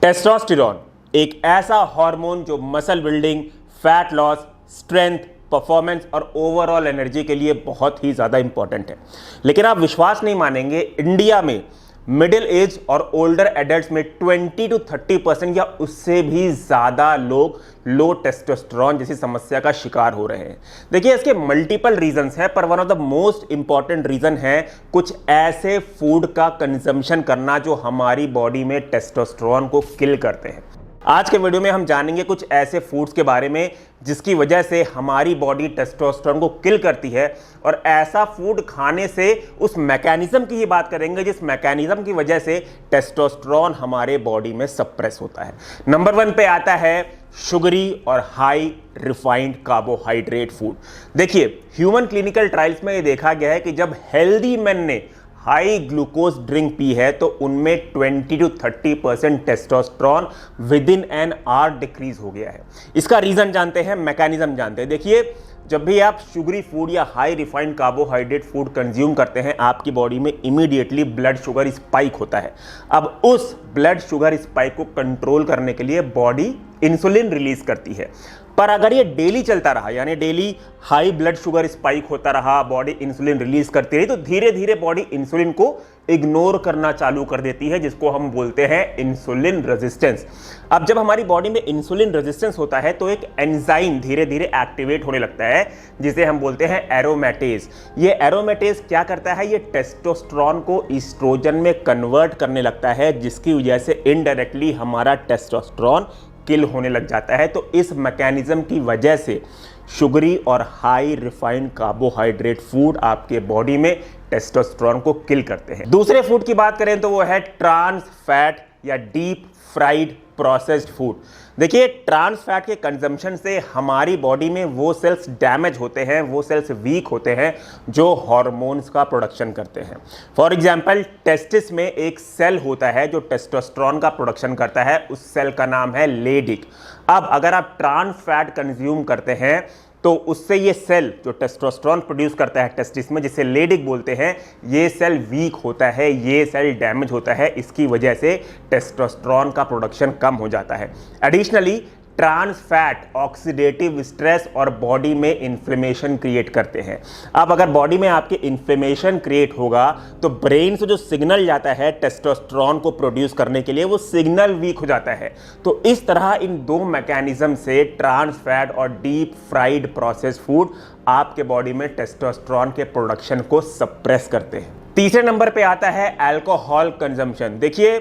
Testosterone एक ऐसा hormone जो muscle building, fat loss, strength, performance और ओवरऑल एनर्जी के लिए बहुत ही ज़्यादा इंपॉर्टेंट है। लेकिन आप विश्वास नहीं मानेंगे, इंडिया में मिडिल एज और ओल्डर एडल्ट्स में 20 to 30% या उससे भी ज़्यादा लोग लो टेस्टोस्टेरोन जैसी समस्या का शिकार हो रहे हैं। देखिए, इसके मल्टीपल रीजंस हैं, पर one of the most important reason है कुछ ऐसे फूड का कंजम्पशन करना जो हमारी बॉडी में टेस्टोस्टेरोन को किल करते हैं। आज के वीडियो में हम जानेंगे कुछ ऐसे फूड्स के बारे में जिसकी वजह से हमारी बॉडी टेस्टोस्टेरोन को किल करती है, और ऐसा फूड खाने से उस मैकेनिज्म की ही बात करेंगे जिस मैकेनिज्म की वजह से टेस्टोस्टेरोन हमारे बॉडी में सप्रेस होता है। नंबर 1 पे आता है शुगरी और हाई रिफाइंड कार्बोहाइड्रेट फूड। देखिए, ह्यूमन क्लिनिकल ट्रायल्स में ये देखा गया है कि जब हेल्दी मैन ने हाई ग्लूकोज ड्रिंक पी है तो उनमें 20 to 30% testosterone with in an hour decrease हो गया है। इसका रीजन जानते हैं, मैकेनिज्म जानते हैं। देखिए, जब भी आप शुगरी फूड या high refined carbohydrate food consume करते हैं, आपकी बॉडी में इमीडिएटली ब्लड शुगर स्पाइक होता है। अब उस ब्लड शुगर स्पाइक को कंट्रोल करने के लिए बॉडी इंसुलिन रिलीज करती है। पर अगर ये डेली चलता रहा, यानी daily high blood sugar spike होता रहा, बॉडी इंसुलिन रिलीज करती रही, तो धीरे धीरे बॉडी इंसुलिन को इग्नोर करना चालू कर देती है, जिसको हम बोलते हैं इंसुलिन रेजिस्टेंस। अब जब हमारी बॉडी में इंसुलिन रेजिस्टेंस होता है तो एक एंजाइम धीरे धीरे एक्टिवेट होने लगता है जिसे हम बोलते हैं एरोमेटेज। ये एरोमेटेज क्या करता है? ये टेस्टोस्टेरोन को ईस्ट्रोजन में कन्वर्ट करने लगता है, जिसकी वजह से इनडायरेक्टली हमारा टेस्टोस्टेरोन किल होने लग जाता है। तो इस मैकेनिज्म की वजह से शुगरी और हाई रिफाइंड कार्बोहाइड्रेट फूड आपके बॉडी में टेस्टोस्टेरोन को किल करते हैं। दूसरे फूड की बात करें तो वो है ट्रांस फैट या डीप फ्राइड प्रोसेस्ड फूड। देखिए, ट्रांस फैट के कंजम्पशन से हमारी बॉडी में वो सेल्स डैमेज होते हैं, वो सेल्स वीक होते हैं जो हार्मोन्स का प्रोडक्शन करते हैं। फॉर एग्जांपल, टेस्टिस में एक सेल होता है जो टेस्टोस्टेरोन का प्रोडक्शन करता है, उस सेल का नाम है लेडिक। अब अगर आप ट्रांस फैट कंज्यूम करते हैं तो उससे ये सेल जो टेस्टोस्टेरोन प्रोड्यूस करता है टेस्टिस में, जिसे लेडिक बोलते हैं, ये सेल वीक होता है, ये सेल डैमेज होता है। इसकी वजह से टेस्टोस्टेरोन का प्रोडक्शन कम हो जाता है। Additionally, trans fat oxidative stress और बॉडी में इन्फ्लेमेशन क्रिएट करते हैं। अब अगर बॉडी में आपके इन्फ्लेमेशन क्रिएट होगा तो ब्रेन से जो सिग्नल जाता है टेस्टोस्टेरोन को प्रोड्यूस करने के लिए, वो सिग्नल वीक हो जाता है। तो इस तरह इन दो मैकेनिज्म से ट्रांस फैट और डीप फ्राइड प्रोसेस्ड फूड आपके बॉडी में टेस्टोस्टेरोन के प्रोडक्शन को सप्रेस करते हैं। तीसरे नंबर पे आता है अल्कोहल कंजम्पशन। देखिए,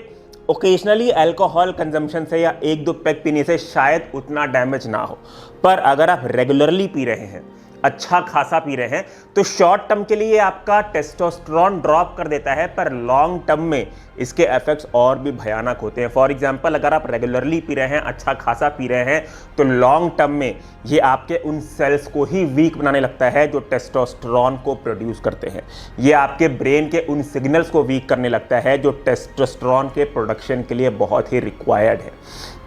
ओकेजनली अल्कोहल कंजम्पशन से या 1-2 पैक पीने से शायद उतना डैमेज ना हो, पर अगर आप रेगुलरली पी रहे हैं, अच्छा खासा पी रहे हैं, तो शॉर्ट टर्म के लिए आपका टेस्टोस्टेरोन ड्रॉप कर देता है, पर लॉन्ग टर्म में इसके इफेक्ट्स और भी भयानक होते हैं। फॉर एग्जांपल, अगर आप रेगुलरली पी रहे हैं, अच्छा खासा पी रहे हैं, तो लॉन्ग टर्म में ये आपके उन सेल्स को ही वीक बनाने लगता है जो टेस्टोस्टेरोन को प्रोड्यूस करते हैं। ये आपके ब्रेन के उन सिग्नल्स को वीक करने लगता है जो टेस्टोस्टेरोन के प्रोडक्शन के लिए बहुत ही रिक्वायर्ड है।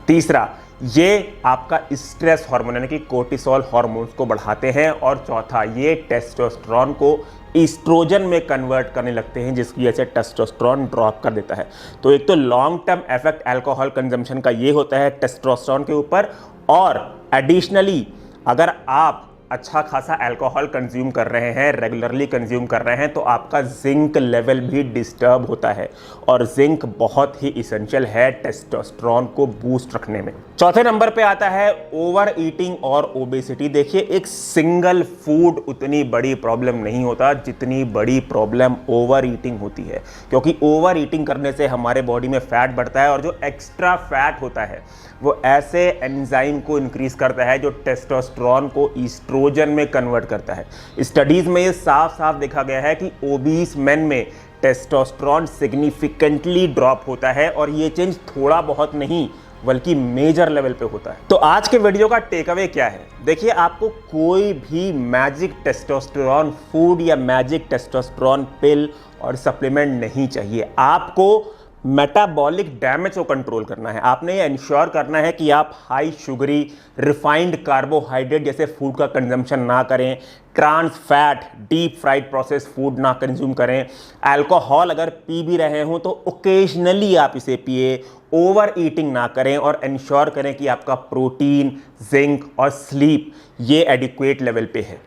तीसरा, ये आपका स्ट्रेस हार्मोन यानी कि कोर्टिसोल हार्मोन्स को बढ़ाते हैं। और चौथा, ये टेस्टोस्टेरोन को ईस्ट्रोजन में कन्वर्ट करने लगते हैं, जिसकी वजह से टेस्टोस्टेरोन ड्रॉप कर देता है। तो एक तो long term effect alcohol consumption का ये होता है टेस्टोस्टेरोन के ऊपर, और एडिशनली अगर आप अच्छा खासा अल्कोहल कंज्यूम कर रहे हैं, रेगुलरली कंज्यूम कर रहे हैं, तो आपका जिंक लेवल भी डिस्टर्ब होता है, और जिंक बहुत ही इसेंशियल है टेस्टोस्टेरोन को बूस्ट रखने में। चौथे नंबर पे आता है ओवर ईटिंग और ओबेसिटी। देखिए, एक सिंगल फूड उतनी बड़ी प्रॉब्लम नहीं होता जितनी बड़ी प्रॉब्लम ओवर ईटिंग होती है, क्योंकि ओवर ईटिंग करने से हमारे बॉडी में फैट बढ़ता है, और जो एक्स्ट्रा फैट होता है वो ऐसे एंजाइम को इंक्रीज करता है जो टेस्टोस्टेरोन को ईस्ट्रोजन में कन्वर्ट करता है। स्टडीज में ये साफ साफ देखा गया है कि ओबीस मेन में टेस्टोस्टेरोन सिग्निफिकेंटली ड्रॉप होता है, और ये चेंज थोड़ा बहुत नहीं बल्कि मेजर लेवल पे होता है। तो आज के वीडियो का टेक अवे क्या है? देखिए, आपको कोई भी मैजिक टेस्टोस्टेरोन फूड या मैजिक टेस्टोस्टेरोन पिल और सप्लीमेंट नहीं चाहिए। आपको मेटाबॉलिक डैमेज को कंट्रोल करना है। आपने ये इंश्योर करना है कि आप हाई शुगरी रिफाइंड कार्बोहाइड्रेट जैसे फूड का कंजम्पशन ना करें, trans fat deep fried process food ना कंज्यूम करें, अल्कोहल अगर पी भी रहे हो तो ओकेजनली आप इसे पिए, ओवर ईटिंग ना करें और इंश्योर करें कि आपका प्रोटीन, जिंक और स्लीप ये एडिक्वेट लेवल पे है।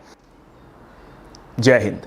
जय हिंद।